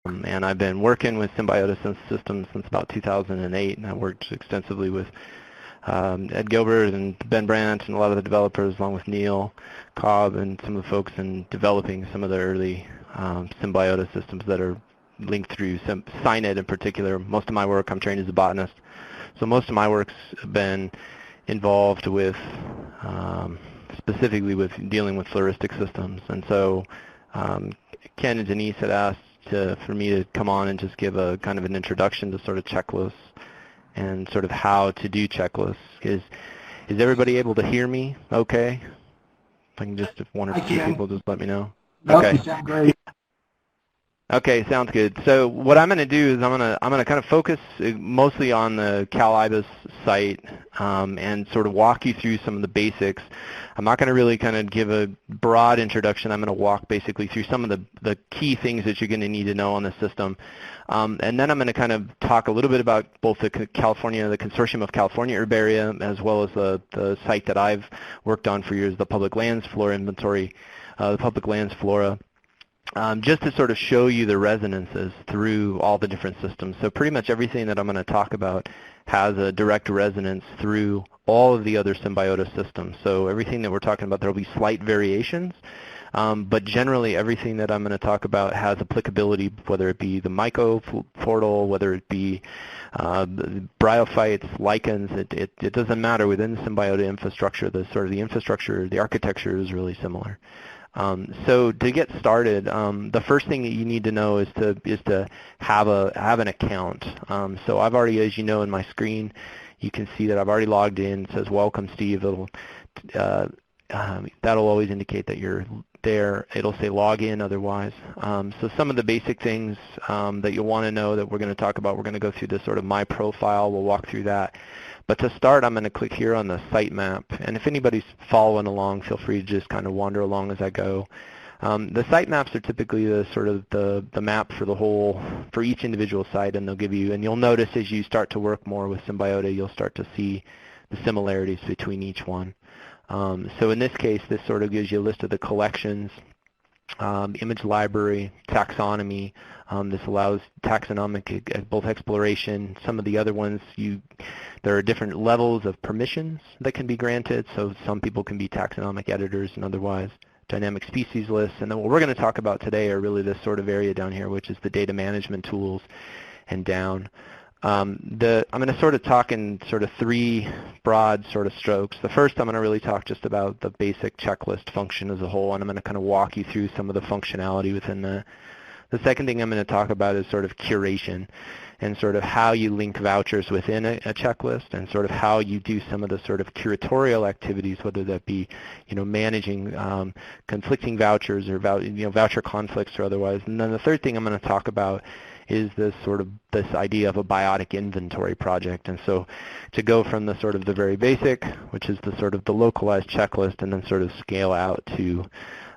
And I've been working with Symbiota systems since about 2008, and I worked extensively with Ed Gilbert and Ben Brandt and a lot of the developers, along with Neil Cobb and some of the folks in developing some of the early Symbiota systems that are linked through SciNet in particular. Most of my work, I'm trained as a botanist, so most of my work's been involved with specifically with dealing with floristic systems. And so Ken and Denise had asked for me to come on and just give a kind of an introduction to sort of checklists and sort of how to do checklists. Is everybody able to hear me okay? If I can just, if one or two people just let me know. Okay. You sound great. Okay, sounds good. So what I'm going to do is I'm going to kind of focus mostly on the Cal IBIS site and sort of walk you through some of the basics. I'm not going to really kind of give a broad introduction. I'm going to walk basically through some of the key things that you're going to need to know on the system. And then I'm going to kind of talk a little bit about both the Consortium of California Herbaria, as well as the site that I've worked on for years, the Public Lands Flora Inventory, the Public Lands Flora. Just to sort of show you the resonances through all the different systems. So pretty much everything that I'm going to talk about has a direct resonance through all of the other Symbiota systems. So everything that we're talking about, there will be slight variations, but generally everything that I'm going to talk about has applicability, whether it be the myco portal, whether it be bryophytes, lichens, it doesn't matter. Within the Symbiota infrastructure, the infrastructure, the architecture is really similar. So to get started, the first thing that you need to know is to have an account. So I've already, as you know, in my screen, you can see that I've already logged in. It says "Welcome, Steve." That'll always indicate that you're there. It'll say "Log in" otherwise. So some of the basic things that you'll want to know that we're going to talk about. We're going to go through this sort of My Profile. We'll walk through that. But to start, I'm going to click here on the site map. And if anybody's following along, feel free to just kind of wander along as I go. The site maps are typically the sort of the map for each individual site, and they'll give you, and you'll notice as you start to work more with Symbiota, you'll start to see the similarities between each one. So in this case, this sort of gives you a list of the collections, image library, taxonomy. This allows taxonomic both exploration. Some of the other ones, there are different levels of permissions that can be granted. So some people can be taxonomic editors and otherwise dynamic species lists. And then what we're going to talk about today are really this sort of area down here, which is the data management tools and down. I'm going to sort of talk in sort of three broad sort of strokes. The first, I'm going to really talk just about the basic checklist function as a whole, and I'm going to kind of walk you through some of the functionality within that. The second thing I'm going to talk about is sort of curation and sort of how you link vouchers within a checklist and sort of how you do some of the sort of curatorial activities, whether that be, managing conflicting vouchers or voucher conflicts or otherwise. And then the third thing I'm going to talk about is this idea of a biotic inventory project. And so to go from the sort of the very basic, which is the sort of the localized checklist, and then sort of scale out to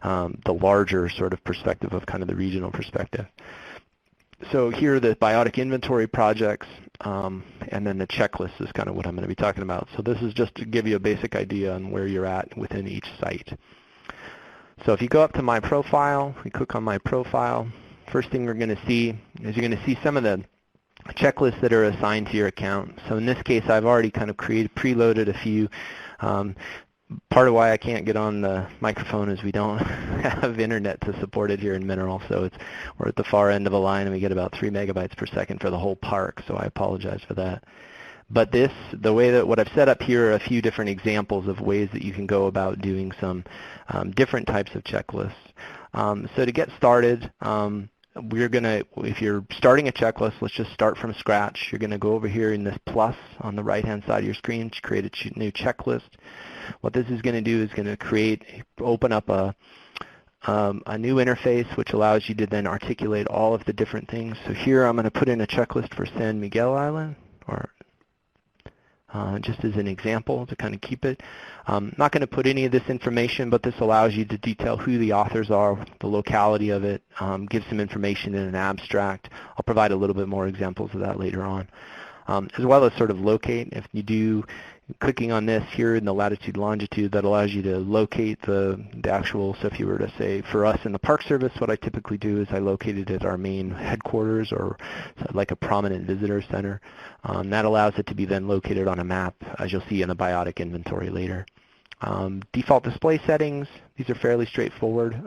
the larger sort of perspective of kind of the regional perspective. So here are the biotic inventory projects, and then the checklist is kind of what I'm going to be talking about. So this is just to give you a basic idea on where you're at within each site. So if you go up to My Profile, we click on My Profile, first thing we're going to see is you're going to see some of the checklists that are assigned to your account. So in this case, I've already kind of preloaded a few. Part of why I can't get on the microphone is we don't have internet to support it here in Mineral, so we're at the far end of a line and we get about 3 megabytes per second for the whole park, so I apologize for that. But the way that what I've set up here are a few different examples of ways that you can go about doing some different types of checklists. So to get started, if you're starting a checklist, let's just start from scratch. You're going to go over here in this plus on the right-hand side of your screen to create a new checklist. What this is going to do is going to open up a new interface which allows you to then articulate all of the different things. So here I'm going to put in a checklist for San Miguel Island, or just as an example to kind of keep it. I'm not going to put any of this information, but this allows you to detail who the authors are, the locality of it, give some information in an abstract. I'll provide a little bit more examples of that later on. As well as sort of locate. If you do Clicking on this here in the latitude longitude, that allows you to locate the actual, so if you were to say, for us in the Park Service, what I typically do is I locate it at our main headquarters, or like a prominent visitor center. That allows it to be then located on a map, as you'll see in the biotic inventory later. Default display settings, these are fairly straightforward.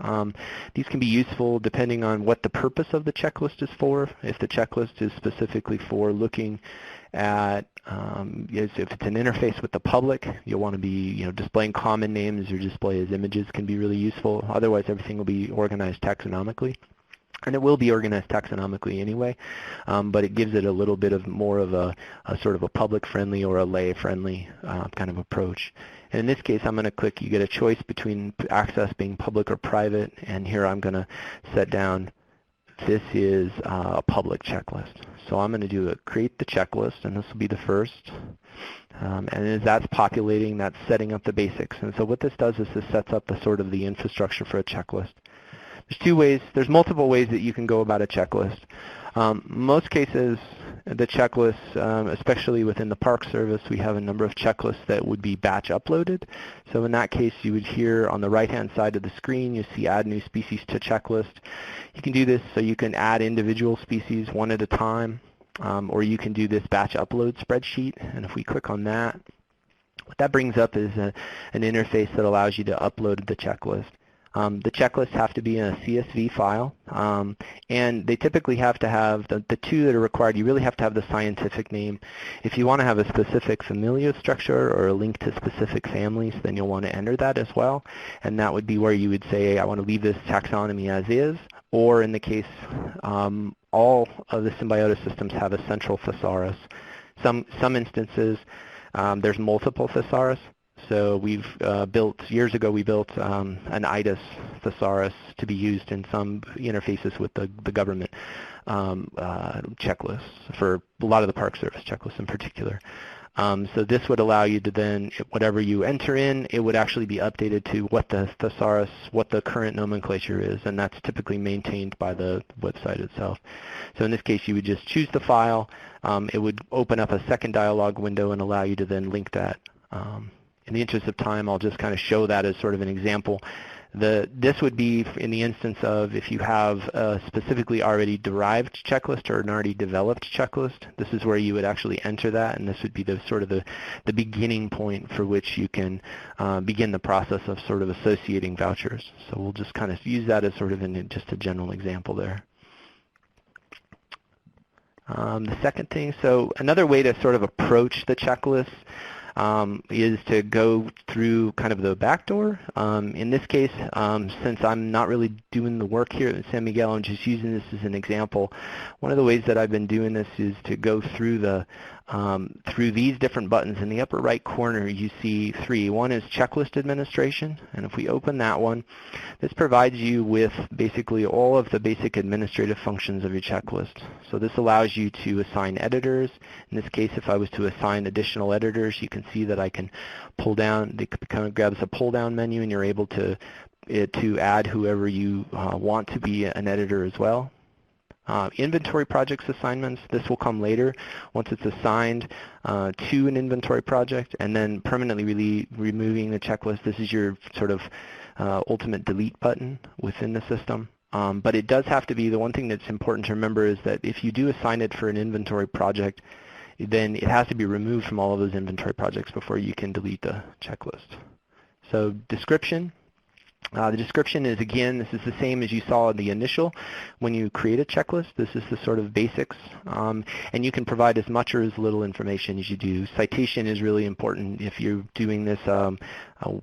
These can be useful depending on what the purpose of the checklist is for. If the checklist is specifically for looking at, if it's an interface with the public, you'll want to be displaying common names or display as images can be really useful. Otherwise, everything will be organized taxonomically. And it will be organized taxonomically anyway, but it gives it a little bit of more of a sort of a public-friendly or a lay-friendly kind of approach. And in this case, I'm going to click, you get a choice between access being public or private, and here I'm going to set down, this is a public checklist. So I'm going to do a create the checklist, and this will be the first. And as that's populating, that's setting up the basics. And so what this does is this sets up the sort of the infrastructure for a checklist. There's multiple ways that you can go about a checklist. Most cases, the checklists, especially within the Park Service, we have a number of checklists that would be batch uploaded. So in that case, you would here on the right-hand side of the screen, you see add new species to checklist. You can do this so you can add individual species one at a time, or you can do this batch upload spreadsheet. And if we click on that, what that brings up is an interface that allows you to upload the checklist. The checklists have to be in a CSV file, and they typically have to have the two that are required. You really have to have the scientific name. If you want to have a specific familial structure or a link to specific families, then you'll want to enter that as well, and that would be where you would say, I want to leave this taxonomy as is, or in the case, all of the Symbiota systems have a central thesaurus. Some instances, there's multiple thesaurus. So we've years ago we built an IDIS thesaurus to be used in some interfaces with the government checklists, for a lot of the Park Service checklists in particular. So this would allow you to then, whatever you enter in, it would actually be updated to what the thesaurus, what the current nomenclature is, and that's typically maintained by the website itself. So in this case, you would just choose the file. It would open up a second dialog window and allow you to then link that. In the interest of time, I'll just kind of show that as sort of an example. This would be in the instance of if you have a specifically already derived checklist or an already developed checklist. This is where you would actually enter that, and this would be the sort of the beginning point for which you can begin the process of sort of associating vouchers. So we'll just kind of use that as sort of just a general example there. The second thing, so another way to sort of approach the checklist is to go through kind of the back door. In this case, since I'm not really doing the work here at San Miguel, I'm just using this as an example. One of the ways that I've been doing this is to go through through these different buttons. In the upper right corner, you see three. One is checklist administration, and if we open that one, this provides you with basically all of the basic administrative functions of your checklist. So this allows you to assign editors. In this case, if I was to assign additional editors, you can see that I can pull down. It kind of grabs a pull-down menu, and you're able to add whoever you want to be an editor as well. Inventory projects assignments, this will come later once it's assigned to an inventory project, and then permanently removing the checklist. This is your sort of ultimate delete button within the system. But it does have to be, the one thing that's important to remember is that if you do assign it for an inventory project, then it has to be removed from all of those inventory projects before you can delete the checklist. So description. The description is, again, this is the same as you saw in the initial. When you create a checklist, this is the sort of basics, and you can provide as much or as little information as you do. Citation is really important if you're doing this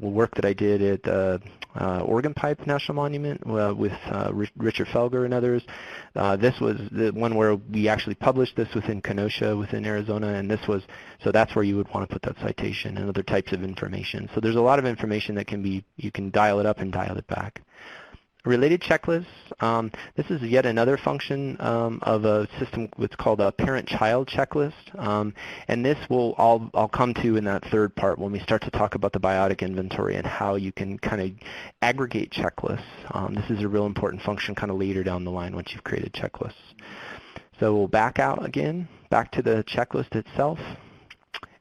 work that I did at the Organ Pipe National Monument with Richard Felger and others. This was the one where we actually published this within Kenosha, within Arizona, and this was, so that's where you would want to put that citation and other types of information. So there's a lot of information that can be, you can dial it up and dial it back. Related checklists, this is yet another function of a system what's called a parent-child checklist, and this I'll come to in that third part when we start to talk about the biotic inventory and how you can kind of aggregate checklists. This is a real important function kind of later down the line once you've created checklists. So we'll back out again, back to the checklist itself.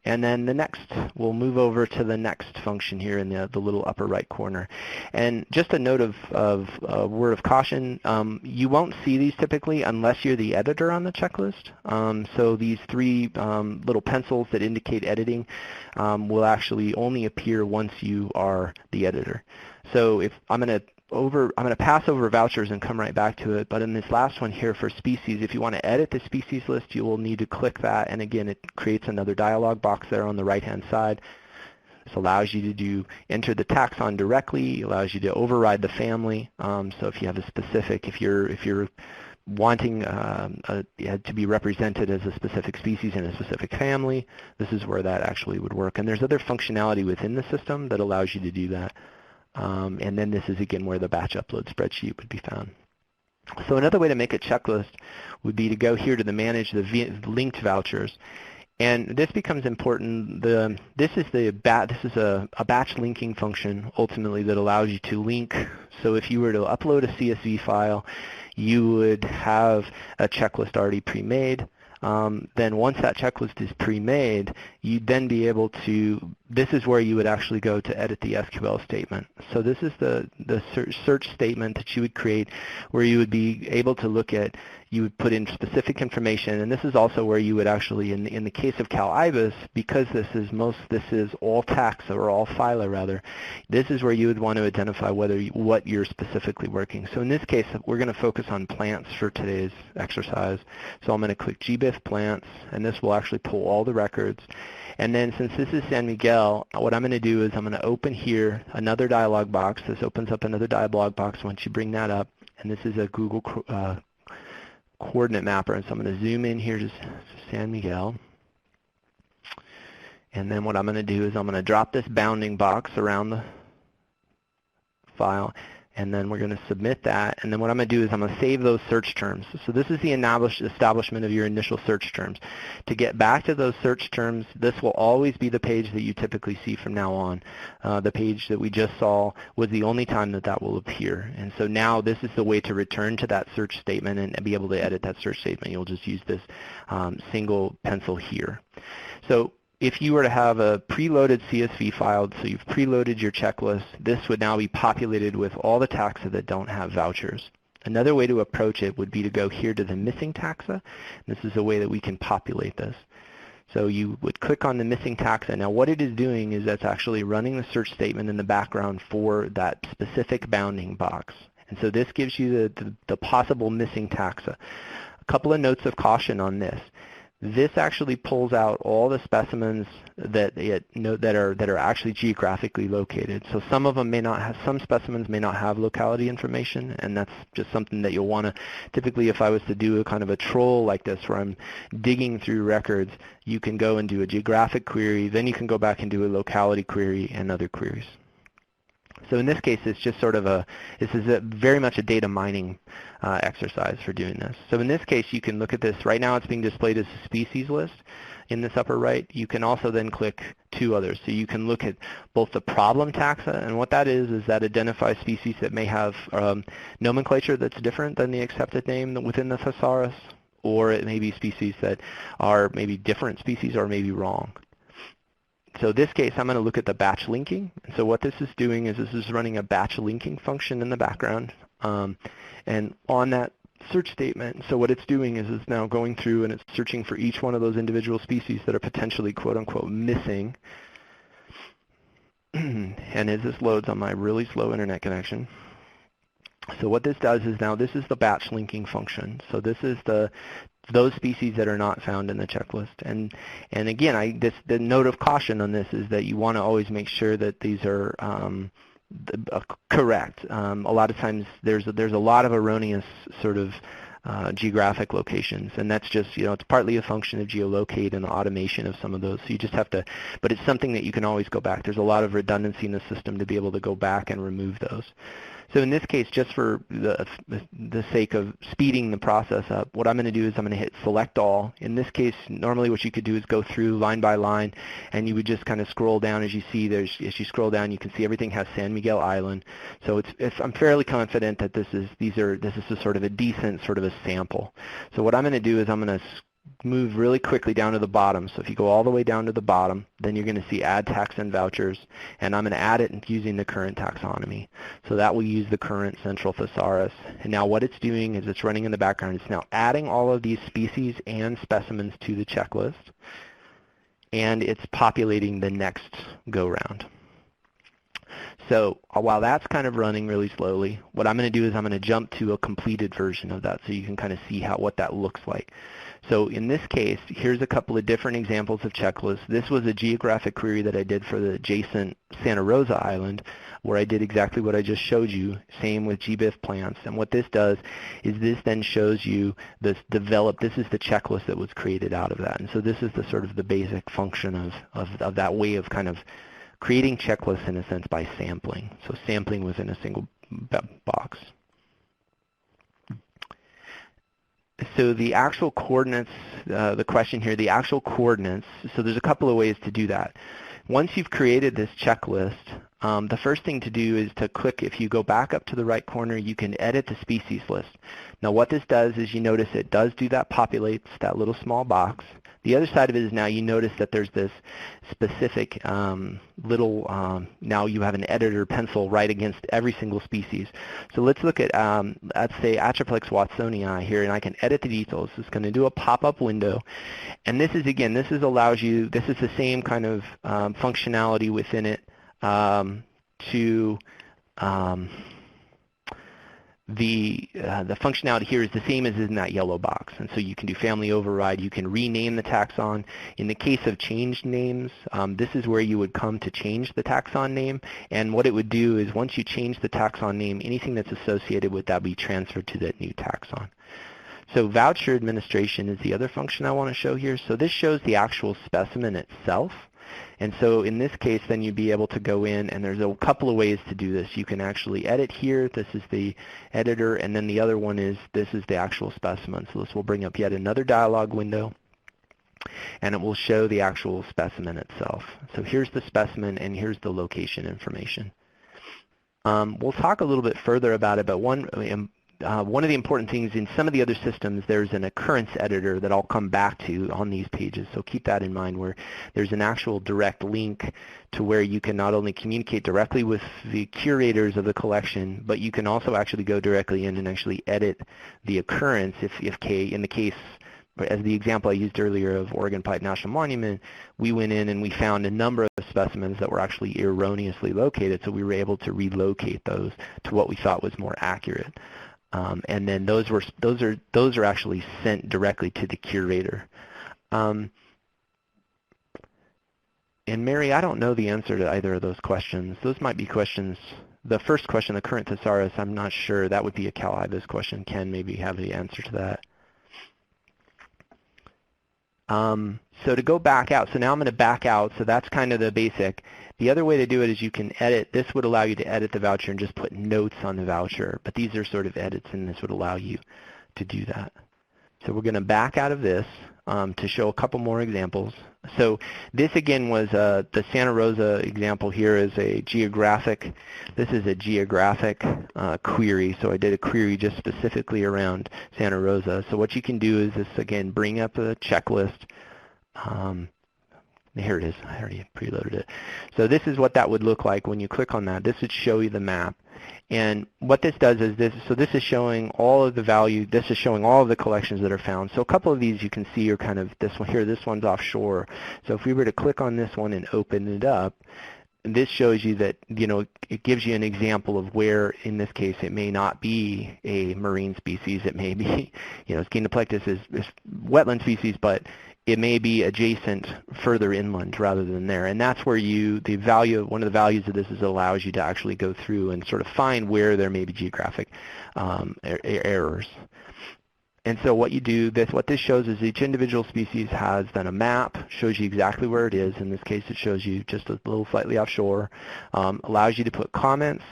And then the next, we'll move over to the next function here in the little upper right corner. And just a note of word of caution, you won't see these typically unless you're the editor on the checklist. So these three little pencils that indicate editing will actually only appear once you are the editor. So if I'm going to pass over vouchers and come right back to it, but in this last one here for species, if you want to edit the species list, you will need to click that, and again, it creates another dialog box there on the right-hand side. This allows you to enter the taxon directly, allows you to override the family. So if you have a specific, if you're wanting to be represented as a specific species in a specific family, this is where that actually would work. And there's other functionality within the system that allows you to do that. And then this is again where the batch upload spreadsheet would be found. So another way to make a checklist would be to go here to the manage the linked vouchers. And this becomes important. This is a batch linking function ultimately that allows you to link. So if you were to upload a CSV file, you would have a checklist already pre-made. Then once that checklist is pre-made, you'd then be able to, this is where you would actually go to edit the SQL statement. So this is the search statement that you would create where you would be able to look at, you would put in specific information, and this is also where you would actually, in the case of CalIBIS, because this is all taxa, or all phyla rather, this is where you would want to identify what you're specifically working. So in this case, we're going to focus on plants for today's exercise. So I'm going to click GBIF plants, and this will actually pull all the records. And then since this is San Miguel, what I'm going to do is I'm going to open here another dialog box. This opens up another dialog box once you bring that up, and this is a Google coordinate mapper, and so I'm going to zoom in here to San Miguel. And then what I'm going to do is I'm going to drop this bounding box around the file, and then we're going to submit that. And then what I'm going to do is I'm going to save those search terms. So this is the establishment of your initial search terms. To get back to those search terms, this will always be the page that you typically see from now on. The page that we just saw was the only time that will appear. And so now this is the way to return to that search statement and be able to edit that search statement. You'll just use this single pencil here. So if you were to have a preloaded CSV file, so you've preloaded your checklist, this would now be populated with all the taxa that don't have vouchers. Another way to approach it would be to go here to the missing taxa. This is a way that we can populate this. So you would click on the missing taxa. Now what it is doing is that's actually running the search statement in the background for that specific bounding box. And so this gives you the possible missing taxa. A couple of notes of caution on this. This actually pulls out all the specimens that are actually geographically located. So some of them may not have, some specimens may not have locality information, and that's just something that you'll want to, typically if I was to do a kind of a troll like this where I'm digging through records, you can go and do a geographic query, then you can go back and do a locality query and other queries. So in this case, it's just sort of this is very much a data mining exercise for doing this. So in this case, you can look at this. Right now, it's being displayed as a species list in this upper right. You can also then click two others. So you can look at both the problem taxa, and what that is that identifies species that may have nomenclature that's different than the accepted name within the thesaurus, or it may be species that are maybe different species or maybe wrong. So in this case, I'm going to look at the batch linking. So what this is doing is this is running a batch linking function in the background. And on that search statement, so what it's doing is it's now going through and it's searching for each one of those individual species that are potentially quote-unquote missing. And as this loads on my really slow internet connection, so what this does is now this is the batch linking function. So this is those species that are not found in the checklist. And again, the note of caution on this is that you want to always make sure that these are correct. A lot of times there's a lot of erroneous sort of geographic locations, and that's just, it's partly a function of geolocate and the automation of some of those. So you just have to, but it's something that you can always go back. There's a lot of redundancy in the system to be able to go back and remove those. So in this case, just for the sake of speeding the process up, what I'm going to do is I'm going to hit select all. In this case, normally what you could do is go through line by line, and you would just kind of scroll down. As you see, as you scroll down, you can see everything has San Miguel Island. So I'm fairly confident that this is a sort of a decent sort of a sample. So what I'm going to do is I'm going to move really quickly down to the bottom. So if you go all the way down to the bottom, then you're going to see add tax and vouchers, and I'm going to add it using the current taxonomy. So that will use the current central thesaurus. And now what it's doing is it's running in the background. It's now adding all of these species and specimens to the checklist, and it's populating the next go-round. So while that's kind of running really slowly, what I'm going to do is I'm going to jump to a completed version of that so you can kind of see what that looks like. So in this case, here's a couple of different examples of checklists. This was a geographic query that I did for the adjacent Santa Rosa Island, where I did exactly what I just showed you, same with GBIF plants. And what this does is this then shows you this is the checklist that was created out of that. And so this is the sort of the basic function of that way of kind of creating checklists in a sense by sampling. So sampling within a single box. So the actual coordinates, the question here, the actual coordinates, so there's a couple of ways to do that. Once you've created this checklist, the first thing to do is to click, if you go back up to the right corner, you can edit the species list. Now what this does is you notice it does do that, populates that little small box. The other side of it is now you notice that there's this specific now you have an editor pencil right against every single species. So let's look at, let's say Atriplex watsonii here, and I can edit the details. It's going to do a pop-up window. And this is, again, this is the same kind of functionality within it the functionality here is the same as in that yellow box. And so you can do family override, you can rename the taxon. In the case of changed names, this is where you would come to change the taxon name. And what it would do is once you change the taxon name, anything that's associated with that will be transferred to that new taxon. So voucher administration is the other function I want to show here. So this shows the actual specimen itself. And so in this case, then you'd be able to go in, and there's a couple of ways to do this. You can actually edit here. This is the editor, and then the other one is this is the actual specimen. So this will bring up yet another dialog window, and it will show the actual specimen itself. So here's the specimen, and here's the location information. We'll talk a little bit further about it, but one of the important things in some of the other systems, there's an occurrence editor that I'll come back to on these pages. So keep that in mind, where there's an actual direct link to where you can not only communicate directly with the curators of the collection, but you can also actually go directly in and actually edit the occurrence in the case, as the example I used earlier of Oregon Pipe National Monument, we went in and we found a number of specimens that were actually erroneously located, so we were able to relocate those to what we thought was more accurate. And then those are actually sent directly to the curator. And Mary, I don't know the answer to either of those questions. Those might be questions. The first question, the current thesaurus, I'm not sure. That would be a Cal IBIS question. Ken maybe have the answer to that. So to go back out, so now I'm going to back out, so that's kind of the basic. The other way to do it is you can edit. This would allow you to edit the voucher and just put notes on the voucher, but these are sort of edits, and this would allow you to do that. So we're going to back out of this to show a couple more examples. So this again was the Santa Rosa example here is a geographic, this is a geographic query. So I did a query just specifically around Santa Rosa. So what you can do is this again, bring up a checklist. Here it is, I already preloaded it. So this is what that would look like when you click on that. This would show you the map. And what this does is this is showing all of the value, this is showing all of the collections that are found. So a couple of these you can see are kind of this one here, this one's offshore. So if we were to click on this one and open it up, this shows you that, it gives you an example of where, in this case, it may not be a marine species. It may be, Scenoplectus is wetland species, but it may be adjacent further inland rather than there. And that's where one of the values of this is it allows you to actually go through and sort of find where there may be geographic errors. And so what you do, what this shows is each individual species has then a map, shows you exactly where it is. In this case, it shows you just a little slightly offshore, allows you to put comments,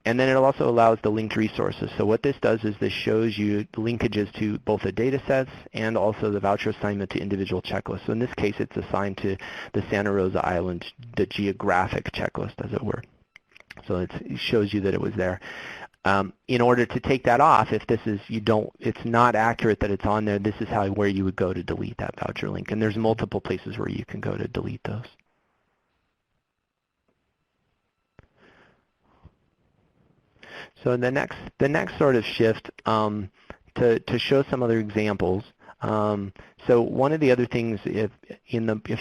and then it also allows the linked resources. So what this does is this shows you linkages to both the data sets and also the voucher assignment to individual checklists. So in this case, it's assigned to the Santa Rosa Island, the geographic checklist, as it were. So it shows you that it was there. In order to take that off, if this is it's not accurate that it's on there, this is where you would go to delete that voucher link. And there's multiple places where you can go to delete those. So the next sort of shift to show some other examples. So one of the other things, if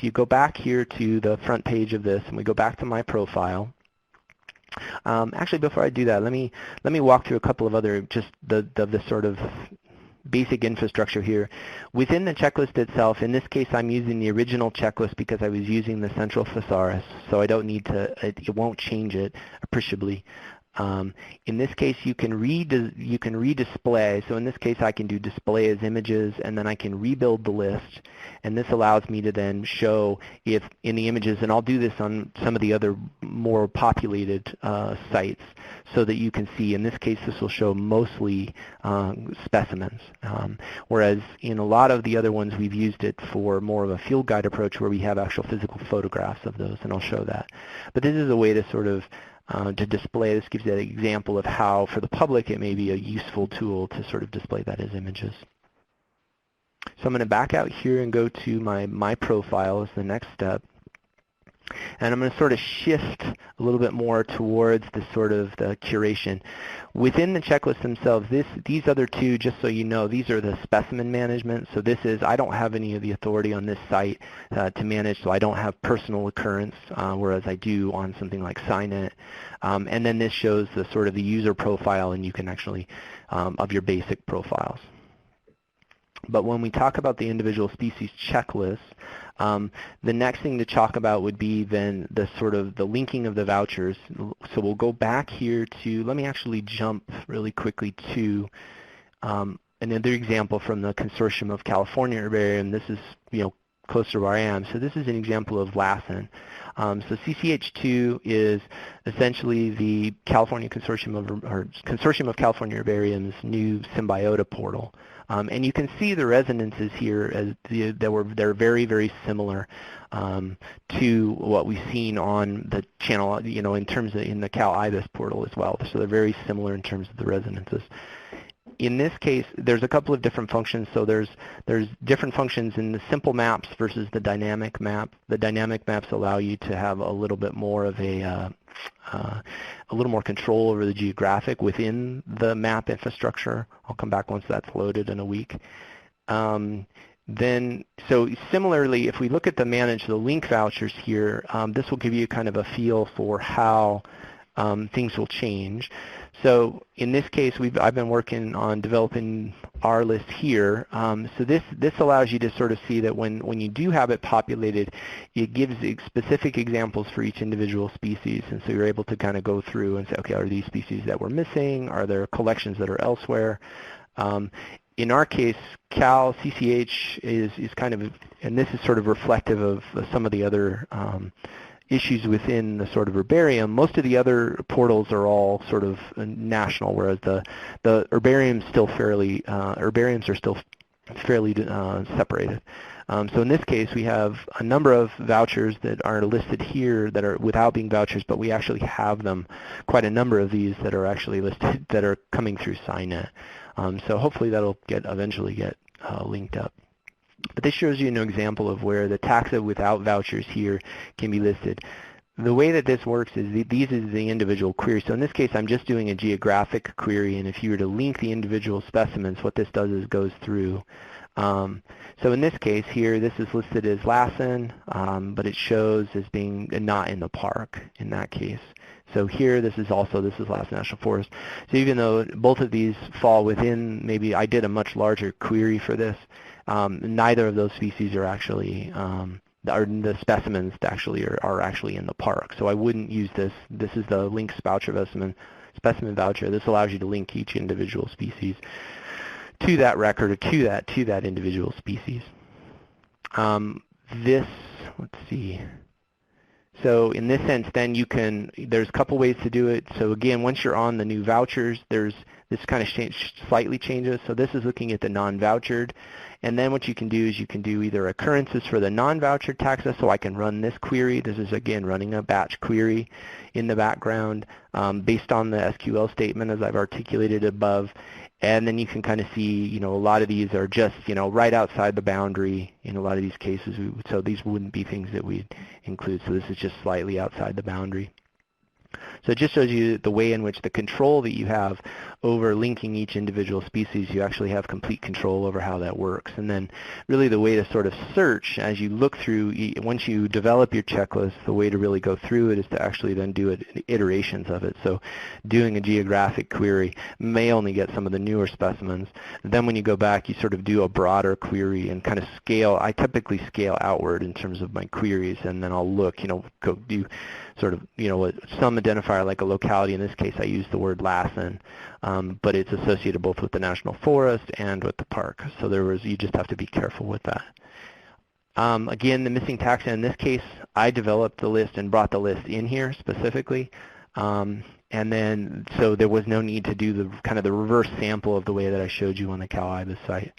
you go back here to the front page of this, and we go back to my profile. Actually, before I do that, let me walk through a couple of other just the sort of basic infrastructure here. Within the checklist itself, in this case, I'm using the original checklist because I was using the central thesaurus, so I don't need to. It won't change it appreciably. In this case, you can redisplay. So in this case, I can do display as images, and then I can rebuild the list. And this allows me to then show if in the images, and I'll do this on some of the other more populated sites, so that you can see. In this case, this will show mostly specimens, whereas in a lot of the other ones, we've used it for more of a field guide approach where we have actual physical photographs of those, and I'll show that. But this is a way to sort of to display. This gives you an example of how, for the public, it may be a useful tool to sort of display that as images. So I'm going to back out here and go to my profile as the next step. And I'm going to sort of shift a little bit more towards the sort of the curation. Within the checklists themselves, these other two, just so you know, these are the specimen management. So this is, I don't have any of the authority on this site to manage, so I don't have personal occurrence, whereas I do on something like SciNet. And then this shows the sort of the user profile, and you can actually, of your basic profiles. But when we talk about the individual species checklist, the next thing to talk about would be then the sort of the linking of the vouchers. So we'll go back here to, let me actually jump really quickly to another example from the Consortium of California Herbarium. This is, closer to where I am. So this is an example of Lassen. So CCH2 is essentially the California Consortium of California Herbarium's new Symbiota portal. And you can see the resonances here as they're very, very similar to what we've seen on the channel, in terms of in the Cal IBIS portal as well. So they're very similar in terms of the resonances. In this case, there's a couple of different functions. So there's different functions in the simple maps versus the dynamic map. The dynamic maps allow you to have a little bit more of a little more control over the geographic within the map infrastructure. I'll come back once that's loaded in a week. So similarly, if we look at the manage the link vouchers here, this will give you kind of a feel for how things will change. So in this case, I've been working on developing our list here. So this allows you to sort of see that when you do have it populated, it gives specific examples for each individual species. And so you're able to kind of go through and say, okay, are these species that we're missing? Are there collections that are elsewhere? In our case, Cal CCH is kind of, and this is sort of reflective of some of the other issues within the sort of herbarium. Most of the other portals are all sort of national, whereas the herbariums are still fairly separated. So in this case, we have a number of vouchers that are listed here that are without being vouchers, but we actually have them, quite a number of these that are actually listed that are coming through SciNet. So hopefully that'll eventually get linked up. But this shows you an example of where the taxa without vouchers here can be listed. The way that this works is these is the individual queries. So in this case, I'm just doing a geographic query, and if you were to link the individual specimens, what this does is goes through. So in this case here, this is listed as Lassen, but it shows as being not in the park in that case. So here, this is Lassen National Forest. So even though both of these fall within, maybe I did a much larger query for this, neither of those species are actually, the specimens actually are actually in the park. So I wouldn't use this. This is the links voucher specimen voucher. This allows you to link each individual species to that record or to that individual species. Let's see. So in this sense, then there's a couple ways to do it. So again, once you're on the new vouchers, there's this kind of slightly changes. So this is looking at the non-vouchered. And then what you can do is you can do either occurrences for the non-vouchered tax list, so I can run this query. This is, again, running a batch query in the background based on the SQL statement as I've articulated above. And then you can kind of see, a lot of these are just, right outside the boundary in a lot of these cases. So these wouldn't be things that we'd include. So this is just slightly outside the boundary. So it just shows you the way in which the control that you have over linking each individual species, you actually have complete control over how that works. And then really the way to sort of search as you look through, once you develop your checklist, the way to really go through it is to actually then do iterations of it. So doing a geographic query may only get some of the newer specimens. Then when you go back, you sort of do a broader query and kind of scale. I typically scale outward in terms of my queries, and then I'll look, go do sort of, some identifier like a locality. In this case, I use the word Lassen, but it's associated both with the national forest and with the park. So you just have to be careful with that. Again, the missing taxa, in this case, I developed the list and brought the list in here specifically. And then, so there was no need to do the kind of the reverse sample of the way that I showed you on the CalIBIS site.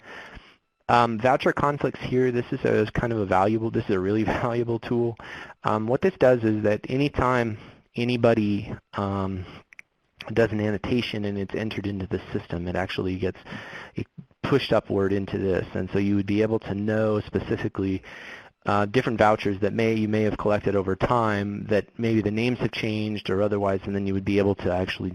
Voucher conflicts here, this is a really valuable tool. What this does is that anytime anybody does an annotation and it's entered into the system, it actually gets pushed upward into this. And so you would be able to know specifically different vouchers that you may have collected over time that maybe the names have changed or otherwise, and then you would be able to actually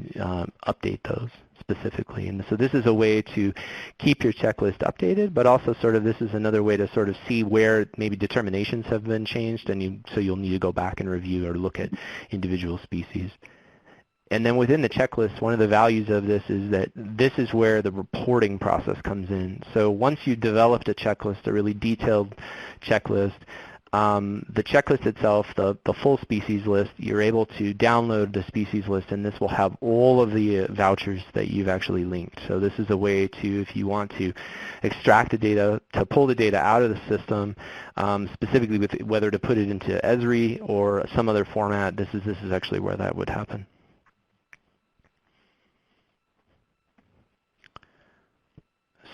update those specifically. And so this is a way to keep your checklist updated, but also sort of this is another way to sort of see where maybe determinations have been changed, and so you'll need to go back and review or look at individual species. And then within the checklist, one of the values of this is that this is where the reporting process comes in. So once you've developed a checklist, a really detailed checklist, the checklist itself, the full species list, you're able to download the species list, and this will have all of the vouchers that you've actually linked. So this is a way to, if you want to extract the data, to pull the data out of the system, specifically with whether to put it into Esri or some other format, this is actually where that would happen.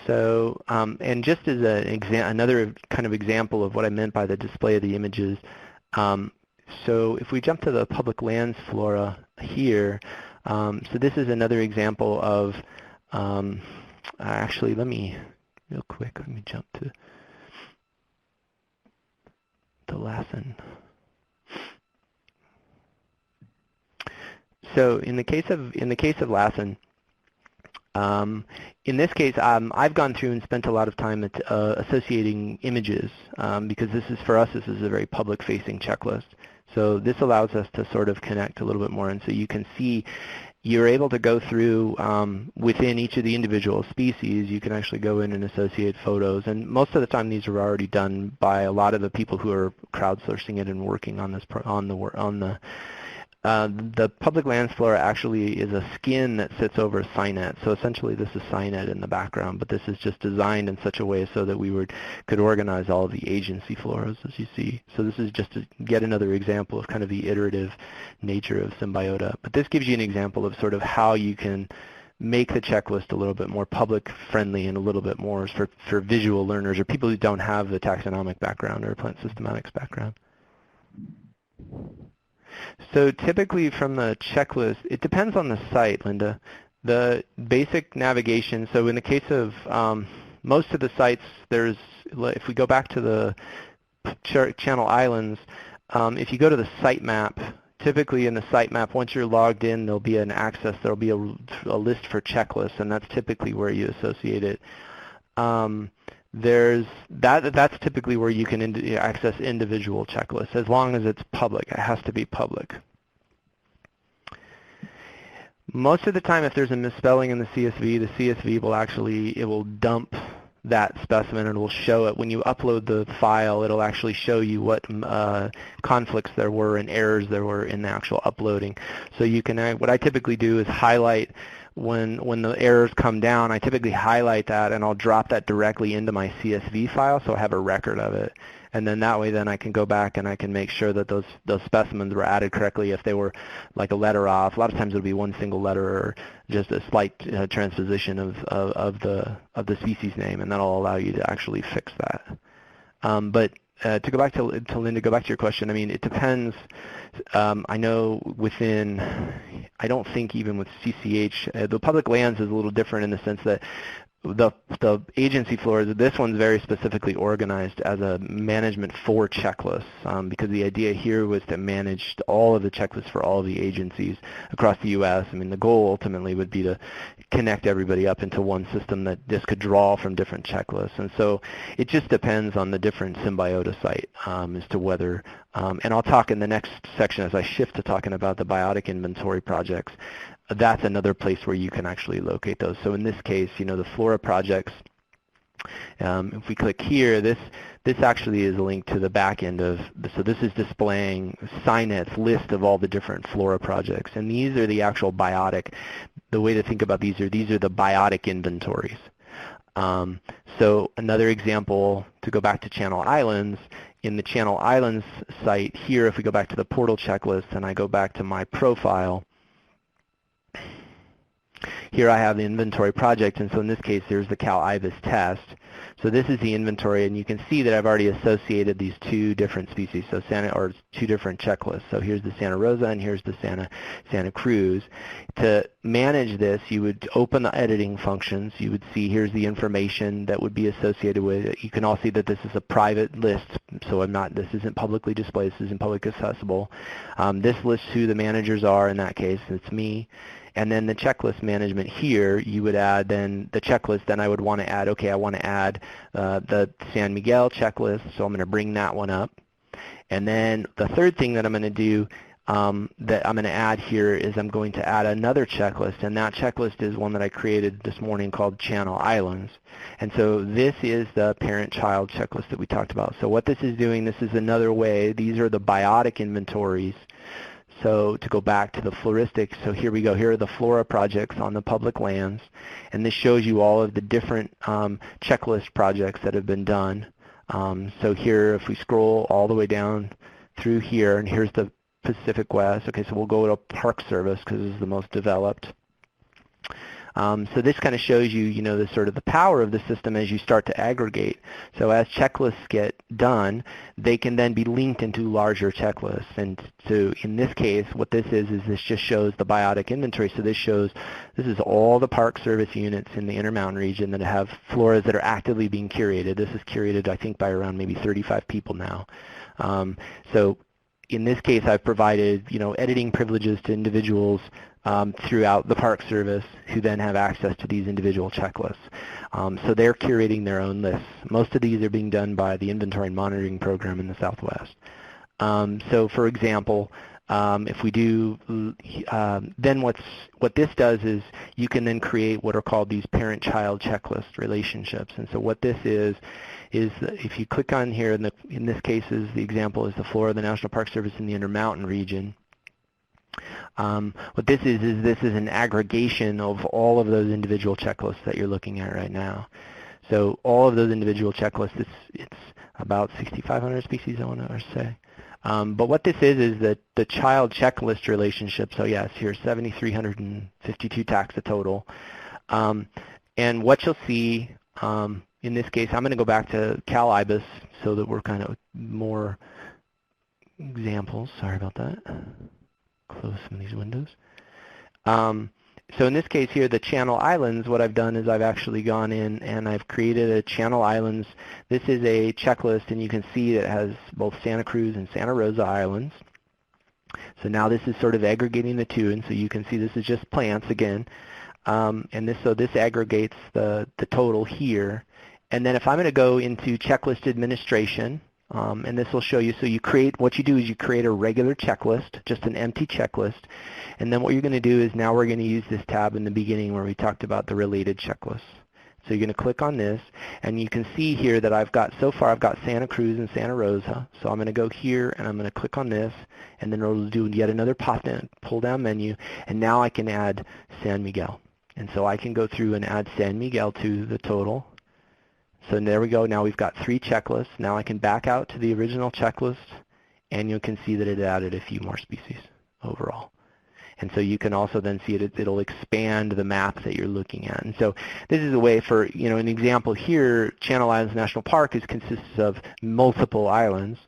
So, and just as another kind of example of what I meant by the display of the images, so if we jump to the public lands flora here, so this is another example of, actually let me jump to the Lassen. So in the case of Lassen, in this case, I've gone through and spent a lot of time at, associating images because this is a very public-facing checklist. So this allows us to sort of connect a little bit more, and so you can see you're able to go through within each of the individual species. You can actually go in and associate photos, and most of the time these are already done by a lot of the people who are crowdsourcing it and working on this the public lands flora actually is a skin that sits over CyNet. So essentially this is CyNet in the background, but this is just designed in such a way so that we could organize all of the agency floras, as you see. So this is just to get another example of kind of the iterative nature of Symbiota. But this gives you an example of sort of how you can make the checklist a little bit more public friendly and a little bit more for visual learners or people who don't have the taxonomic background or plant systematics background. So typically from the checklist, it depends on the site, Linda. The basic navigation, so in the case of most of the sites, if we go back to the Channel Islands, if you go to the sitemap, typically in the sitemap, once you're logged in, there'll be an access, there'll be a list for checklists, and that's typically where you associate it. That's typically where you can access individual checklists, as long as it's public. It has to be public. Most of the time, if there's a misspelling in the CSV will dump that specimen and it will show it. When you upload the file, it'll actually show you what conflicts there were and errors there were in the actual uploading. So you can, what I typically do is highlight when the errors come down, I typically highlight that and I'll drop that directly into my CSV file so I have a record of it. and then that way then I can go back and I can make sure that those specimens were added correctly if they were like a letter off. A lot of times it'll be one single letter or just a slight transposition of the species name, and that'll allow you to actually fix that. But to go back to Linda, go back to your question. I mean, it depends. I know I don't think even with CCH, the public lands is a little different in the sense that the agency floors, this one's very specifically organized as a management for checklists, because the idea here was to manage all of the checklists for all of the agencies across the U.S. I mean, the goal ultimately would be to connect everybody up into one system that just could draw from different checklists. And so it just depends on the different Symbiota site as to whether, and I'll talk in the next section as I shift to talking about the biotic inventory projects. That's another place where you can actually locate those. So in this case, the Flora projects, if we click here, this actually is a link to the back end of, so this is displaying SciNet's list of all the different Flora projects. And these are the actual biotic, the way to think about these are the biotic inventories. So another example, to go back to Channel Islands, in the Channel Islands site here, if we go back to the portal checklist and I go back to my profile, here I have the inventory project, and so in this case there's the Cal IBIS test. So this is the inventory, and you can see that I've already associated these two different species, so two different checklists. So here's the Santa Rosa and here's the Santa Cruz. To manage this, you would open the editing functions. You would see here's the information that would be associated with it. You can all see that this is a private list, so this isn't publicly displayed, this isn't publicly accessible. This lists who the managers are. In that case, it's me. And then the checklist management here, you would add then the checklist, then I would want to add, okay, I want to add the San Miguel checklist, so I'm going to bring that one up. And then the third thing that I'm going to do that I'm going to add here is I'm going to add another checklist, and that checklist is one that I created this morning called Channel Islands. And so this is the parent-child checklist that we talked about. So what this is doing, this is another way, these are the biotic inventories. So to go back to the floristic, so here we go. Here are the Flora projects on the public lands, and this shows you all of the different checklist projects that have been done. So here, if we scroll all the way down through here, and here's the Pacific West. Okay, so we'll go to Park Service because this is the most developed. So this kind of shows you, the sort of the power of the system as you start to aggregate. So as checklists get done, they can then be linked into larger checklists. And so in this case, what this is this just shows the biotic inventory. So this is all the Park Service units in the Intermountain region that have floras that are actively being curated. This is curated, I think, by around maybe 35 people now. So in this case, I've provided, editing privileges to individuals throughout the Park Service who then have access to these individual checklists. So they're curating their own lists. Most of these are being done by the Inventory and Monitoring Program in the Southwest. So for example, if we do, then what this does is you can then create what are called these parent-child checklist relationships. And so what this is if you click on here, in this case the example is the Flora, the National Park Service in the Intermountain region. What this is an aggregation of all of those individual checklists that you're looking at right now. So all of those individual checklists, it's about 6,500 species, I want to say. But what this is that the child checklist relationship, so yes, here's 7,352 taxa total. And what you'll see, in this case, I'm going to go back to Cal IBIS so that we're kind of more examples. Sorry about that. Close some of these windows. So in this case here, the Channel Islands, what I've done is I've actually gone in and I've created a Channel Islands. This is a checklist, and you can see that it has both Santa Cruz and Santa Rosa Islands. So now this is sort of aggregating the two, and so you can see this is just plants again. And this aggregates the total here. And then if I'm going to go into checklist administration, and this will show you, so what you do is you create a regular checklist, just an empty checklist, and then what you're going to do is now we're going to use this tab in the beginning where we talked about the related checklists. So you're going to click on this, and you can see here that so far I've got Santa Cruz and Santa Rosa. So I'm going to go here and I'm going to click on this, and then it'll do yet another pull down menu, and now I can add San Miguel. And so I can go through and add San Miguel to the total. So there we go. Now we've got 3 checklists. Now I can back out to the original checklist, and you can see that it added a few more species overall. And so you can also then see it'll expand the maps that you're looking at. And so this is a way for, an example here, Channel Islands National Park consists of multiple islands.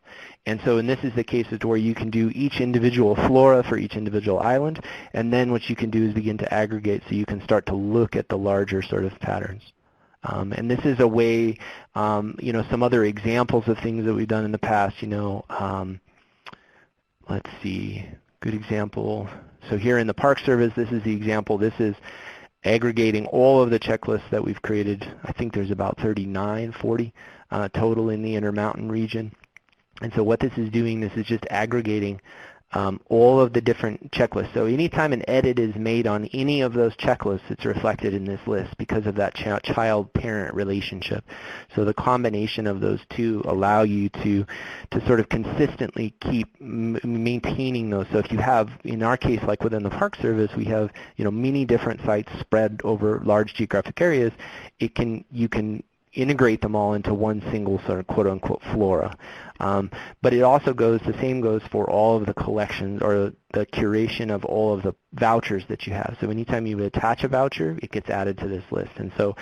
And so this is the case where you can do each individual flora for each individual island. And then what you can do is begin to aggregate so you can start to look at the larger sort of patterns. And this is a way, some other examples of things that we've done in the past, let's see, good example. So here in the Park Service, this is the example. This is aggregating all of the checklists that we've created. I think there's about 39, 40 total in the Intermountain region. And so what this is doing, this is just aggregating all of the different checklists. So anytime an edit is made on any of those checklists, it's reflected in this list because of that child-parent relationship. So the combination of those two allow you to sort of consistently keep maintaining those. So if you have, in our case, like within the Park Service, we have many different sites spread over large geographic areas. You can integrate them all into one single sort of quote-unquote flora. But it also the same goes for all of the collections or the curation of all of the vouchers that you have. So anytime you attach a voucher, it gets added to this list. And so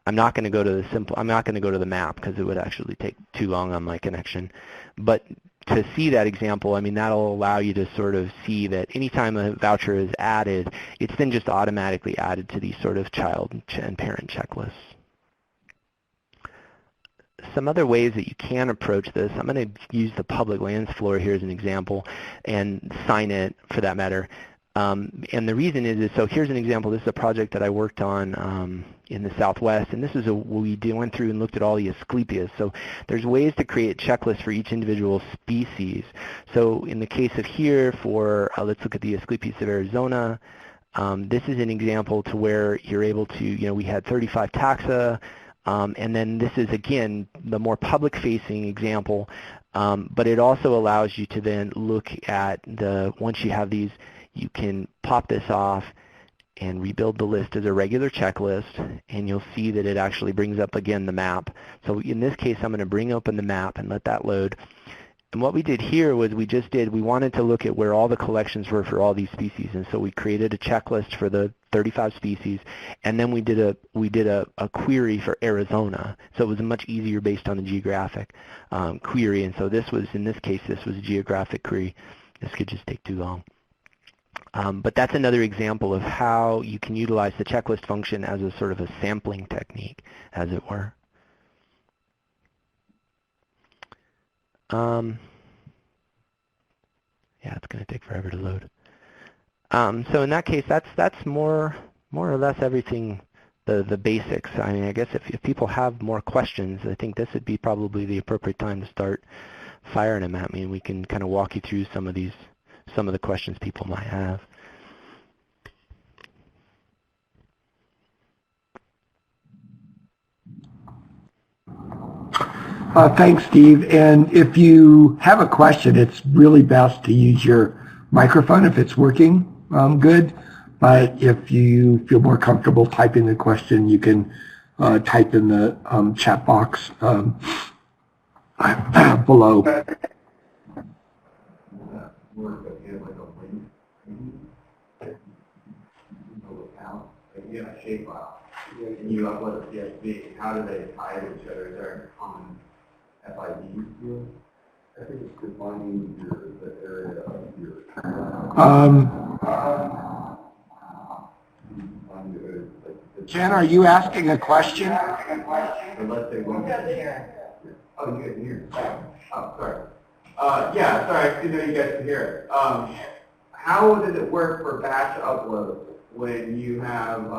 I'm not going to go to the map because it would actually take too long on my connection. But to see that example, that'll allow you to sort of see that anytime a voucher is added, it's then just automatically added to these sort of child and parent checklists. Some other ways that you can approach this, I'm going to use the public lands flora here as an example, and sign it for that matter. And the reason is so here's an example. This is a project that I worked on in the Southwest, and this is we went through and looked at all the Asclepias. So there's ways to create checklists for each individual species. So in the case of here for, let's look at the Asclepias of Arizona. This is an example to where you're able to, we had 35 taxa. And then this is, again, the more public-facing example, but it also allows you to then look at once you have these, you can pop this off and rebuild the list as a regular checklist, and you'll see that it actually brings up, again, the map. So in this case, I'm going to bring open the map and let that load. And what we did here was we wanted to look at where all the collections were for all these species, and so we created a checklist for the 35 species, and then we did a query for Arizona. So it was much easier based on the geographic query, and so in this case, this was a geographic query. This could just take too long. But that's another example of how you can utilize the checklist function as a sort of a sampling technique, as it were. Yeah, it's going to take forever to load. So in that case, that's more or less everything, the basics. I guess if people have more questions, I think this would be probably the appropriate time to start firing them at me, and we can kind of walk you through some of the questions people might have. Thanks, Steve. And if you have a question, it's really best to use your microphone if it's working good. But if you feel more comfortable typing the question, you can type in the chat box below. Yeah, shape file. And you upload a CSV. How do they tie to each other? Is there a common FID field? I think it's defining the area of your. Jen, are you asking a question? Unless they won't get here. Oh, you can hear. Oh, sorry. Yeah, sorry. I didn't know you guys could hear it. How does it work for batch uploads when you have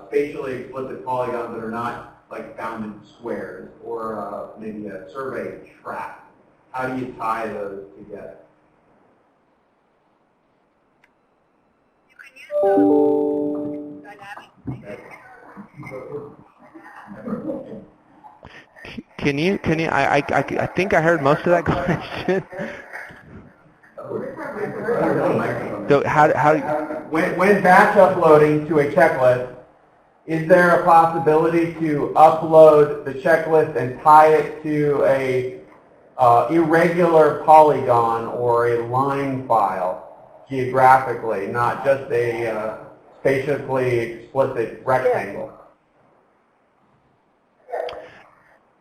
spatially explicit polygons that are not like found in squares, or maybe a survey tract? How do you tie those together? You can use those dynamic. Can you? I think I heard most of that question. So how when batch uploading to a checklist, is there a possibility to upload the checklist and tie it to a irregular polygon or a line file geographically, not just a spatially explicit rectangle?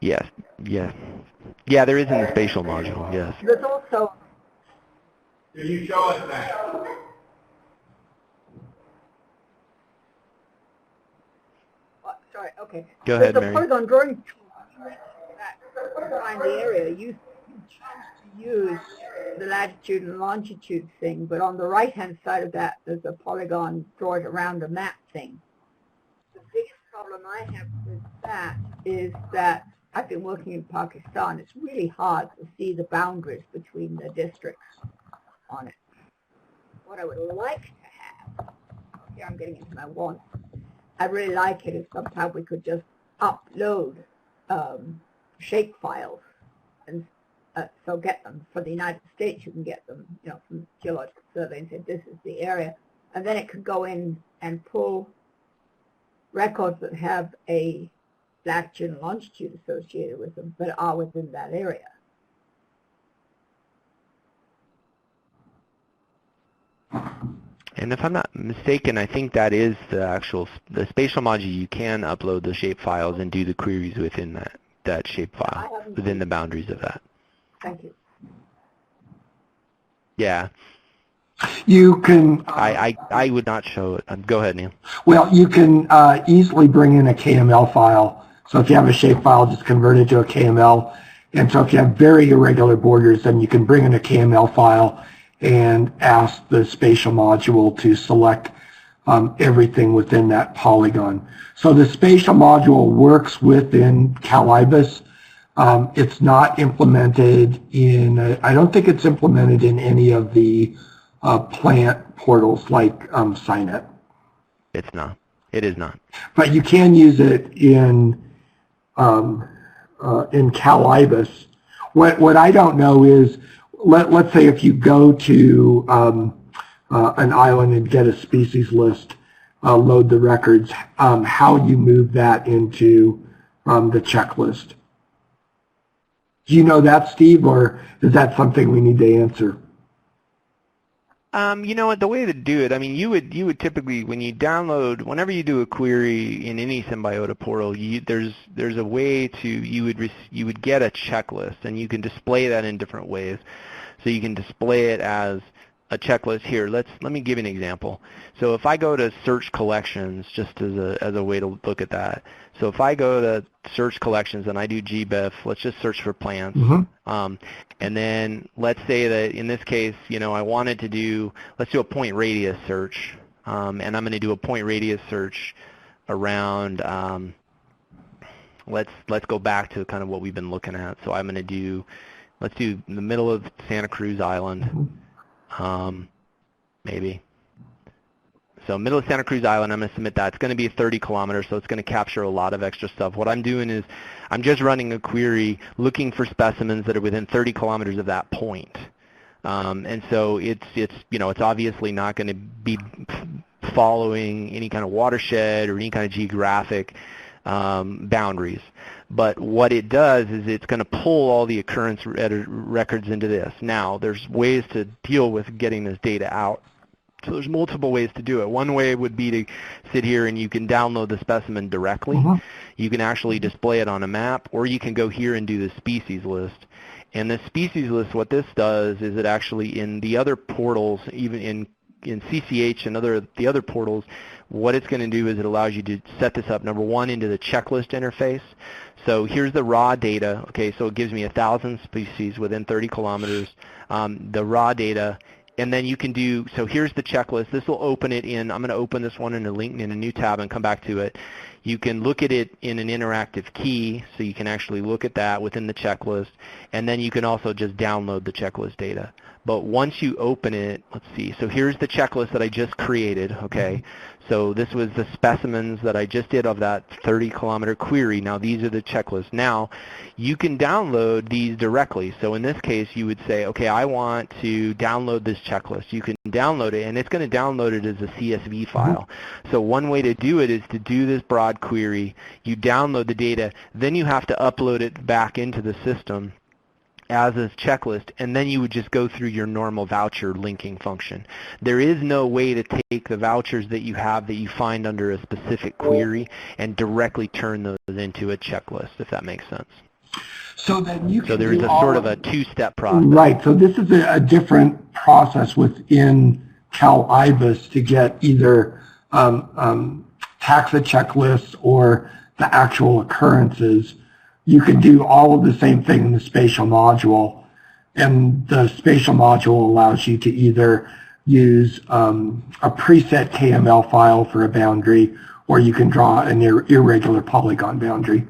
Yes. Yeah. Yeah, there is in the spatial module. Yes. There's also, Can you show us that? sorry, okay. Go ahead, The Mary. polygon drawing tool that find the area, you choose to use the latitude and longitude thing, but on the right-hand side of that, there's a polygon draw it around a map thing. The biggest problem I have with that is that I've been working in Pakistan. It's really hard to see the boundaries between the districts on it. What I would like to have, here I'm getting into my want, I'd really like it if sometime we could just upload shape files, and so get them for the United States. You can get them, you know, from Geological Survey and say this is the area, and then it could go in and pull records that have a latitude and longitude associated with them, but are within that area. And if I'm not mistaken, I think that is the spatial module. You can upload the shape files and do the queries within that shape file, within the boundaries of that. Thank you. Yeah. You can, I would not show it. Go ahead, Neil. well, you can easily bring in a KML file. So if you have a shape file, just convert it to a KML. And so if you have very irregular borders, then you can bring in a KML file and ask the spatial module to select everything within that polygon. So the spatial module works within CalIBIS. It's not implemented in, I don't think it's implemented in any of the plant portals like SciNet. It's not. It is not. But you can use it in CalIBIS. What I don't know is, let's say if you go to an island and get a species list, load the records, how you move that into the checklist. Do you know that, Steve, or is that something we need to answer? You know what, the way to do it, I mean, you would typically, when you download, whenever you do a query in any Symbiota portal, there's a way to, you would get a checklist, and you can display that in different ways. So you can display it as a checklist here. Let me give you an example. So if I go to search collections, just as a way to look at that. So if I go to search collections and I do gbif, let's just search for plants. And then let's say that in this case, you know, I wanted to do, let's do a point radius search. And I'm going to do a point radius search around, let's go back to kind of what we've been looking at. So I'm going to do, let's do the middle of Santa Cruz Island, maybe. So middle of Santa Cruz Island, I'm going to submit that. It's going to be 30 kilometers, so it's going to capture a lot of extra stuff. What I'm doing is I'm just running a query looking for specimens that are within 30 kilometers of that point. And so it's you know, it's obviously not going to be following any kind of watershed or any kind of geographic boundaries. But what it does is it's going to pull all the occurrence records into this. Now, there's ways to deal with getting this data out. So there's multiple ways to do it. One way would be to sit here and you can download the specimen directly. You can actually display it on a map, or you can go here and do the species list. And the species list, what this does is it actually, in the other portals, even in CCH and the other portals, what it's going to do is it allows you to set this up, number one, into the checklist interface. So here's the raw data. Okay, so it gives me 1,000 species within 30 kilometers, the raw data. And then you can do, so here's the checklist. This will open it in, I'm going to open this one in a link in a new tab and come back to it. You can look at it in an interactive key, so you can actually look at that within the checklist, and then you can also just download the checklist data. But once you open it, let's see, so here's the checklist that I just created, okay? So this was the specimens that I just did of that 30-kilometer query. Now these are the checklists. Now you can download these directly. So in this case, you would say, okay, I want to download this checklist. You can download it, and it's going to download it as a CSV file. So one way to do it is to do this broad query. You download the data, then you have to upload it back into the system as a checklist, and then you would just go through your normal voucher linking function. There is no way to take the vouchers that you have that you find under a specific query and directly turn those into a checklist, if that makes sense. So then you can So there's do a sort of a two-step process. Right. So this is a different process within CalIBIS to get either taxa checklists or the actual occurrences. You can do all of the same thing in the spatial module, and the spatial module allows you to either use a preset KML file for a boundary, or you can draw an irregular polygon boundary.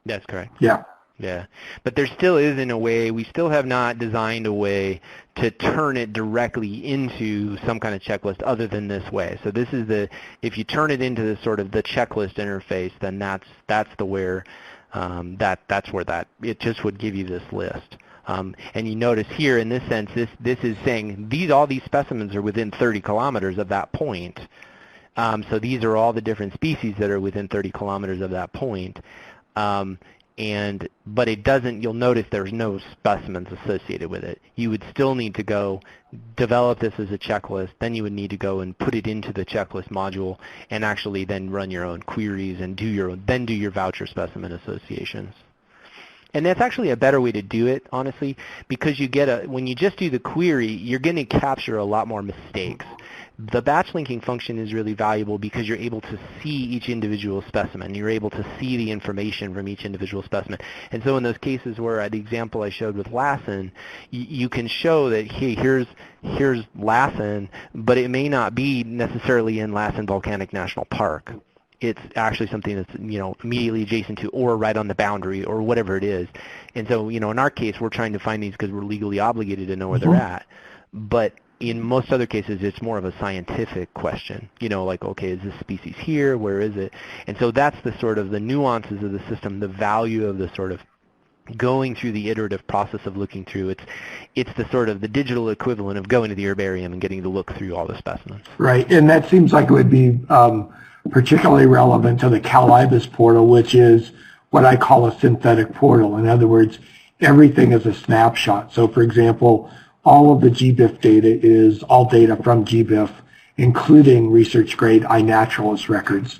That's correct. Yeah. Yeah, but there still isn't a way, we still have not designed a way to turn it directly into some kind of checklist other than this way. So this is the, if you turn it into the sort of the checklist interface, then that's the where, that's where that, it just would give you this list. And you notice here in this sense, this is saying all these specimens are within 30 kilometers of that point. So these are all the different species that are within 30 kilometers of that point. But it doesn't, you'll notice there's no specimens associated with it. You would still need to go develop this as a checklist, then you would need to go and put it into the checklist module and actually then run your own queries and do your voucher specimen associations. And that's actually a better way to do it, honestly, because you get when you just do the query, you're going to capture a lot more mistakes. The batch linking function is really valuable because you're able to see each individual specimen. You're able to see the information from each individual specimen. And so in those cases where the example I showed with Lassen, you can show that, hey, here's Lassen, but it may not be necessarily in Lassen Volcanic National Park. It's actually something that's, immediately adjacent to or right on the boundary or whatever it is. And so, in our case, we're trying to find these because we're legally obligated to know where they're at. But in most other cases, it's more of a scientific question, like, okay, is this species here? Where is it? And so that's the sort of the nuances of the system, the value of the sort of going through the iterative process of looking through. It's the sort of the digital equivalent of going to the herbarium and getting to look through all the specimens. Right, and that seems like it would be particularly relevant to the CalIBIS portal, which is what I call a synthetic portal. In other words, everything is a snapshot. So, for example, all of the GBIF data is all data from GBIF, including research-grade iNaturalist records.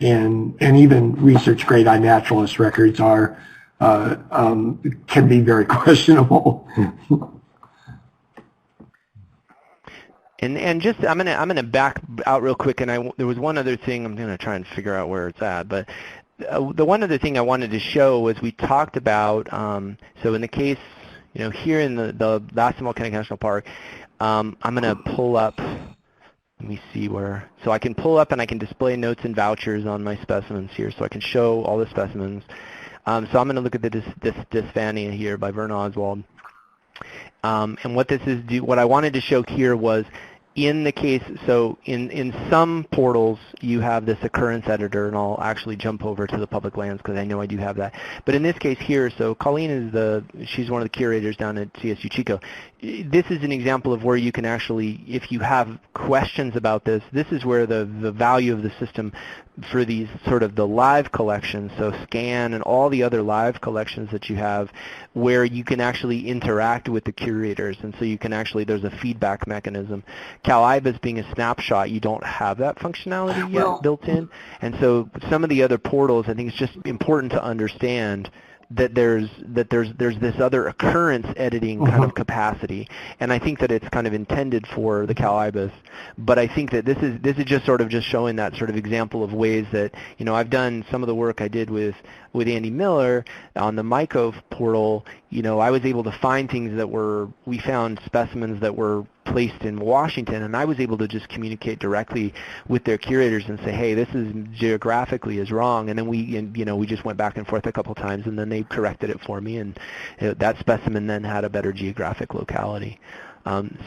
And even research-grade iNaturalist records are can be very questionable. And just I'm gonna back out real quick, and there was one other thing I'm gonna try and figure out where it's at, but the one other thing I wanted to show was we talked about so in the case, here in the Lassen Volcanic National Park, I'm gonna pull up. Let me see where. So I can pull up and I can display notes and vouchers on my specimens here, so I can show all the specimens. So I'm going to look at the Dysphania here by Vern Oswald. And what I wanted to show here was in the case, so in some portals you have this occurrence editor, and I'll actually jump over to the public lands because I know I do have that. But in this case here, so Colleen she's one of the curators down at CSU Chico. This is an example of where you can actually, if you have questions about this is where the value of the system for these sort of the live collections, so scan and all the other live collections that you have, where you can actually interact with the curators, and so you can actually, there's a feedback mechanism. CalIBIS being a snapshot, you don't have that functionality yet built in, and so some of the other portals, I think it's just important to understand that there's this other occurrence editing kind of capacity, and I think that it's kind of intended for the CalIBIS. But I think that this is just sort of just showing that sort of example of ways that I've done some of the work I did with with Andy Miller on the MICO portal, I was able to find things we found specimens that were placed in Washington, and I was able to just communicate directly with their curators and say, hey, this is geographically is wrong, and then we just went back and forth a couple times, and then they corrected it for me, and that specimen then had a better geographic locality.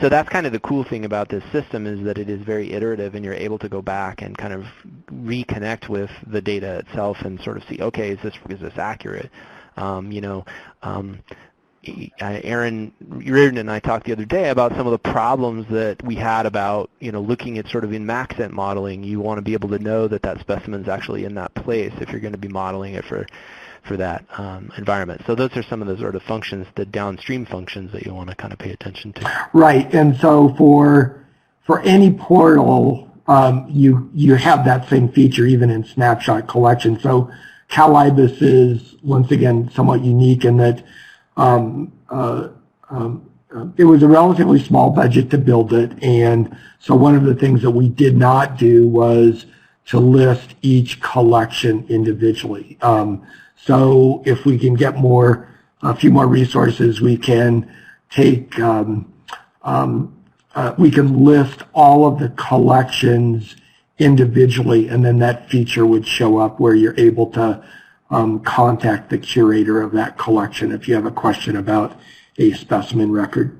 So that's kind of the cool thing about this system, is that it is very iterative, and you're able to go back and kind of reconnect with the data itself and sort of see, okay, is this accurate? Aaron Reardon and I talked the other day about some of the problems that we had about, looking at sort of in Maxent modeling. You want to be able to know that that specimen's actually in that place if you're going to be modeling it for that environment. So those are some of the sort of functions, the downstream functions that you want to kind of pay attention to. Right, and so for any portal, you have that same feature even in snapshot collection. So CalIBIS is, once again, somewhat unique in that it was a relatively small budget to build it, and so one of the things that we did not do was to list each collection individually. So if we can get a few more resources, we can take, we can list all of the collections individually, and then that feature would show up where you're able to contact the curator of that collection if you have a question about a specimen record.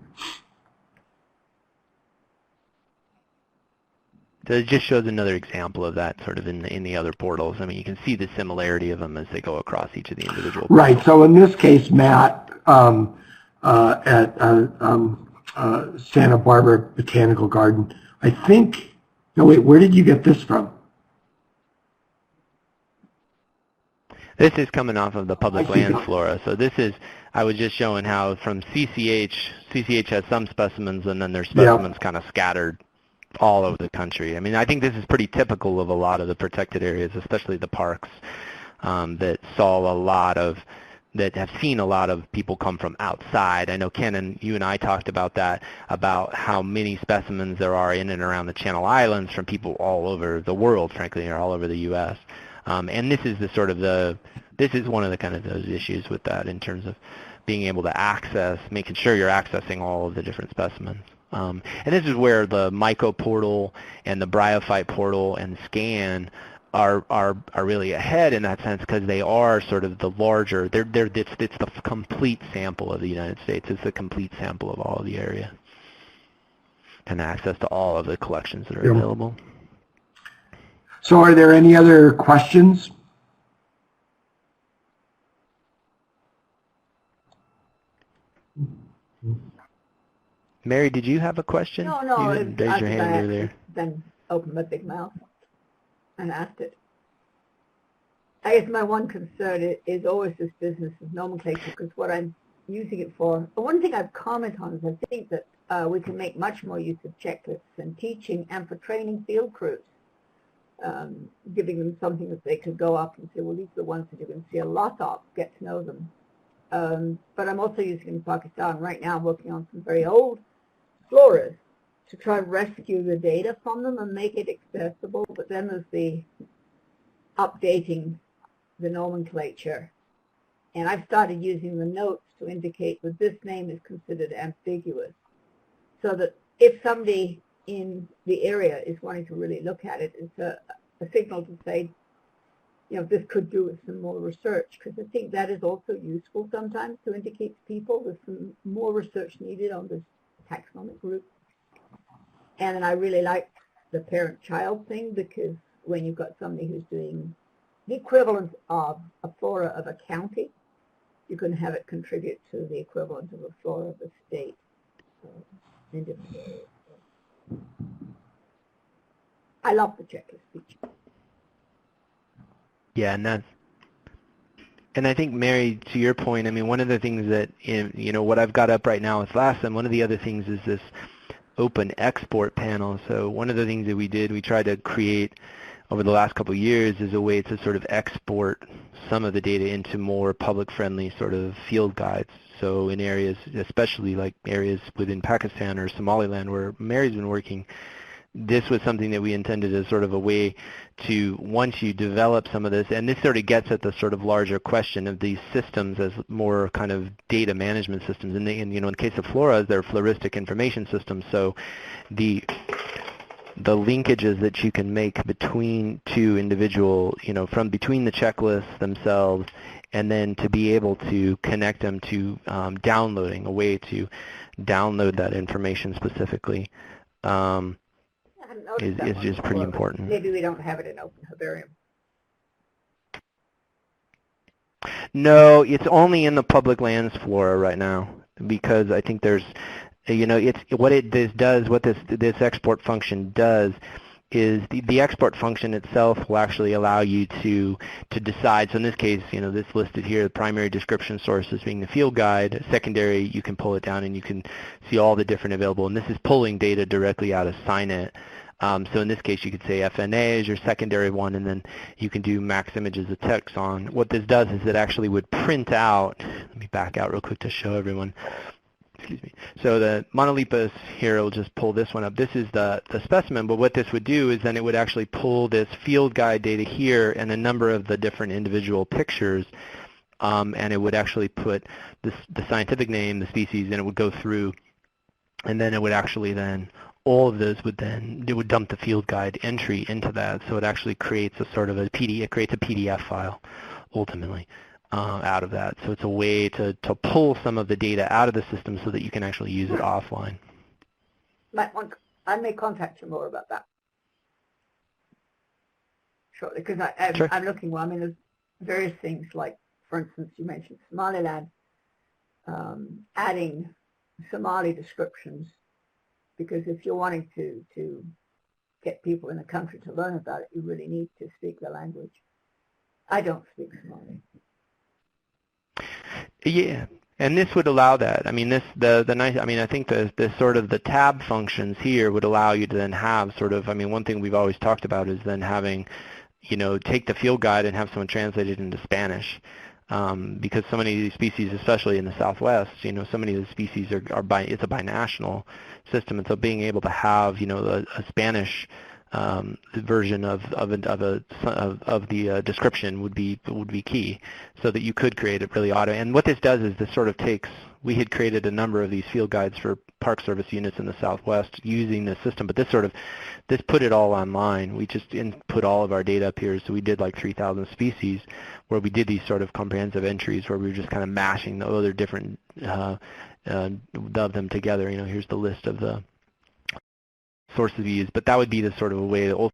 So it just shows another example of that sort of in the other portals. I mean, you can see the similarity of them as they go across each of the individual portals. Right. So in this case, Matt, at Santa Barbara Botanical Garden, I think, no wait, where did you get this from? This is coming off of the public lands flora. So this is, I was just showing how from CCH has some specimens, and then their specimens kind of scattered all over the country. I mean, I think this is pretty typical of a lot of the protected areas, especially the parks, that have seen a lot of people come from outside. I know, Ken, and you and I talked about that, about how many specimens there are in and around the Channel Islands from people all over the world, frankly, or all over the U.S. And this is this is one of the kind of those issues with that, in terms of being able to access, making sure you're accessing all of the different specimens. And this is where the MICO portal and the Bryophyte portal and SCAN are really ahead in that sense, because they are sort of the larger. It's the complete sample of the United States. It's the complete sample of all of the area, and access to all of the collections that are available. So are there any other questions? Mary, did you have a question? No, you didn't raise your hand earlier. Then opened my big mouth and asked it. I guess my one concern is always this business of nomenclature, because what I'm using it for, but one thing I've commented on is I think that we can make much more use of checklists in teaching and for training field crews, giving them something that they could go up and say, well, these are the ones that you can see a lot of, get to know them. But I'm also using it in Pakistan. Right now I'm working on some very old floras to try to rescue the data from them and make it accessible. But then there's the updating the nomenclature. And I've started using the notes to indicate that this name is considered ambiguous, so that if somebody in the area is wanting to really look at it, it's a signal to say, this could do with some more research, because I think that is also useful sometimes to indicate to people there's some more research needed on this taxonomic group. And then I really like the parent-child thing, because when you've got somebody who's doing the equivalent of a flora of a county, you can have it contribute to the equivalent of a flora of a state in different areas. I love the checklist feature. Yeah, and I think, Mary, to your point, I mean, one of the things that, what I've got up right now is LASA, and one of the other things is this open export panel. So one of the things that we tried to create over the last couple of years is a way to sort of export some of the data into more public-friendly sort of field guides. So in areas, especially like areas within Pakistan or Somaliland where Mary's been working, this was something that we intended as sort of a way to, once you develop some of this, and this sort of gets at the sort of larger question of these systems as more kind of data management systems. And in the case of FLORA, they're floristic information systems. So the linkages that you can make between two individual, from between the checklists themselves, and then to be able to connect them to downloading, a way to download that information specifically, is just pretty important. Maybe we don't have it in Open Herbarium. No, it's only in the public lands flora right now, because I think there's, it's what this export function does is the export function itself will actually allow you to decide. So in this case, this listed here, the primary description sources being the field guide. Secondary, you can pull it down and you can see all the different available. And this is pulling data directly out of SIGNET. So in this case, you could say FNA is your secondary one, and then you can do max images of text on. What this does is it actually would print out, let me back out real quick to show everyone. Excuse me. So the monolepis here, will just pull this one up. This is the specimen, but what this would do is then it would actually pull this field guide data here and a number of the different individual pictures, and it would actually put the scientific name, the species, and it would go through, and then it would actually then, all of those would then, it would dump the field guide entry into that. So it actually creates a sort of a PDF, it creates a PDF file ultimately. Out of that. So it's a way to pull some of the data out of the system so that you can actually use it offline. I may contact you more about that shortly, because Sure. I'm looking, there's various things like, for instance, you mentioned Somaliland, adding Somali descriptions, because if you're wanting to get people in the country to learn about it, you really need to speak the language. I don't speak Somali. Yeah, and this would allow that. I think the sort of the tab functions here would allow you to then have sort of, one thing we've always talked about is then having, take the field guide and have someone translate it into Spanish. Because so many of these species, especially in the Southwest, so many of the species it's a binational system, and so being able to have, a Spanish version of the description would be key, so that you could create it really auto. And what this does is this sort of takes, we had created a number of these field guides for Park Service units in the Southwest using this system, but this put it all online. We just input all of our data up here, so we did like 3,000 species where we did these sort of comprehensive entries where we were just kind of mashing the other different of them together. Here's the list of the sources we use, but that would be the sort of a way to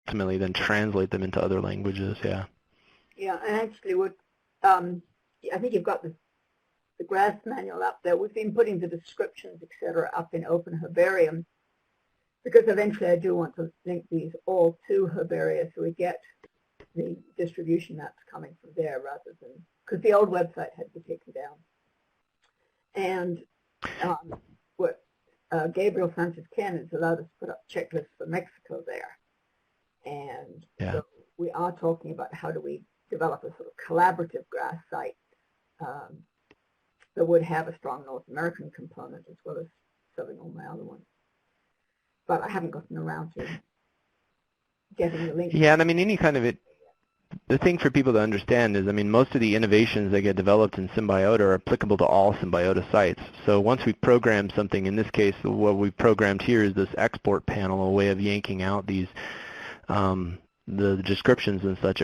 ultimately then translate them into other languages. Yeah. Yeah, and actually, I think you've got the grass manual up there. We've been putting the descriptions, etc., up in Open Herbarium, because eventually I do want to link these all to Herbaria, so we get the distribution maps coming from there rather than, because the old website had to be taken down. And what Gabriel Sanchez-Ken has allowed us to put up checklists for Mexico there. And so we are talking about how do we develop a sort of collaborative grass site that would have a strong North American component as well as serving all my other ones. But I haven't gotten around to getting the link. Yeah, and any kind of it, the thing for people to understand is, most of the innovations that get developed in Symbiota are applicable to all Symbiota sites. So once we program something, in this case, what we programmed here is this export panel, a way of yanking out these the descriptions and such.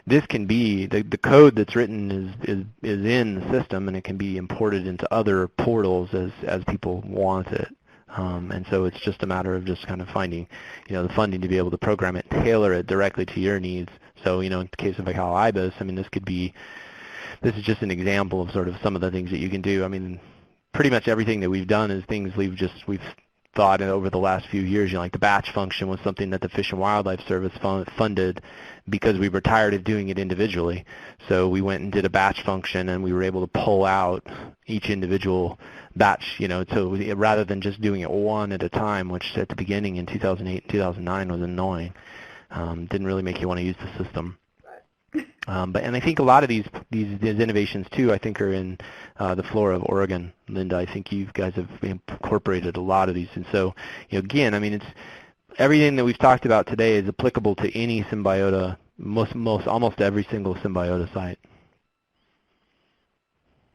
This can be, the code that's written is in the system, and it can be imported into other portals as people want it. And so it's just a matter of just kind of finding, the funding to be able to program it, tailor it directly to your needs. So, in the case of Cal IBIS, this is just an example of sort of some of the things that you can do. Pretty much everything that we've done is things we've thought over the last few years. Like the batch function was something that the Fish and Wildlife Service funded because we were tired of doing it individually. So we went and did a batch function, and we were able to pull out each individual batch, so rather than just doing it one at a time, which at the beginning in 2008 and 2009 was annoying. Didn't really make you want to use the system. And I think a lot of these innovations too, I think, are in the flora of Oregon. Linda, I think you guys have incorporated a lot of these, and so again, I mean, it's everything that we've talked about today is applicable to any Symbiota, almost every single Symbiota site.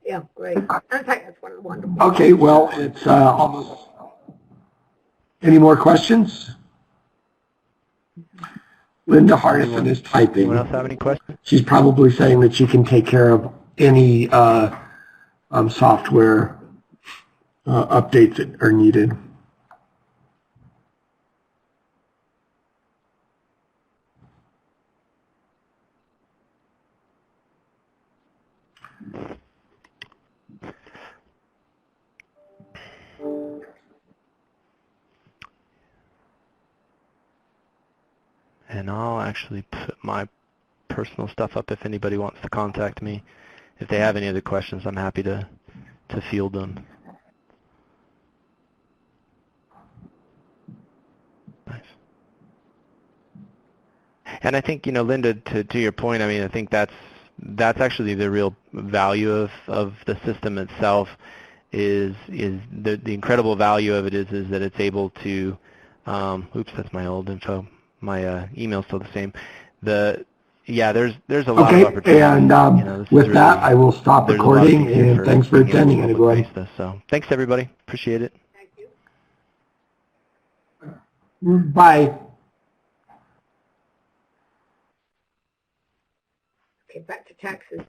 Yeah, great. In fact, that's one of the wonderful. Okay, well, it's almost. Any more questions? Linda Hardison is typing. Anyone else have any questions? She's probably saying that she can take care of any software updates that are needed. And I'll actually put my personal stuff up if anybody wants to contact me. If they have any other questions, I'm happy to field them. Nice. And I think, Linda, to your point, I mean, I think that's actually the real value of the system itself. Is the incredible value of it is that it's able to. Oops, that's my old info. My email's still the same. There's a lot of opportunity. And with that, I will stop recording, and thanks for attending, everyone. So thanks, everybody. Appreciate it. Thank you. Bye. Okay, back to taxes.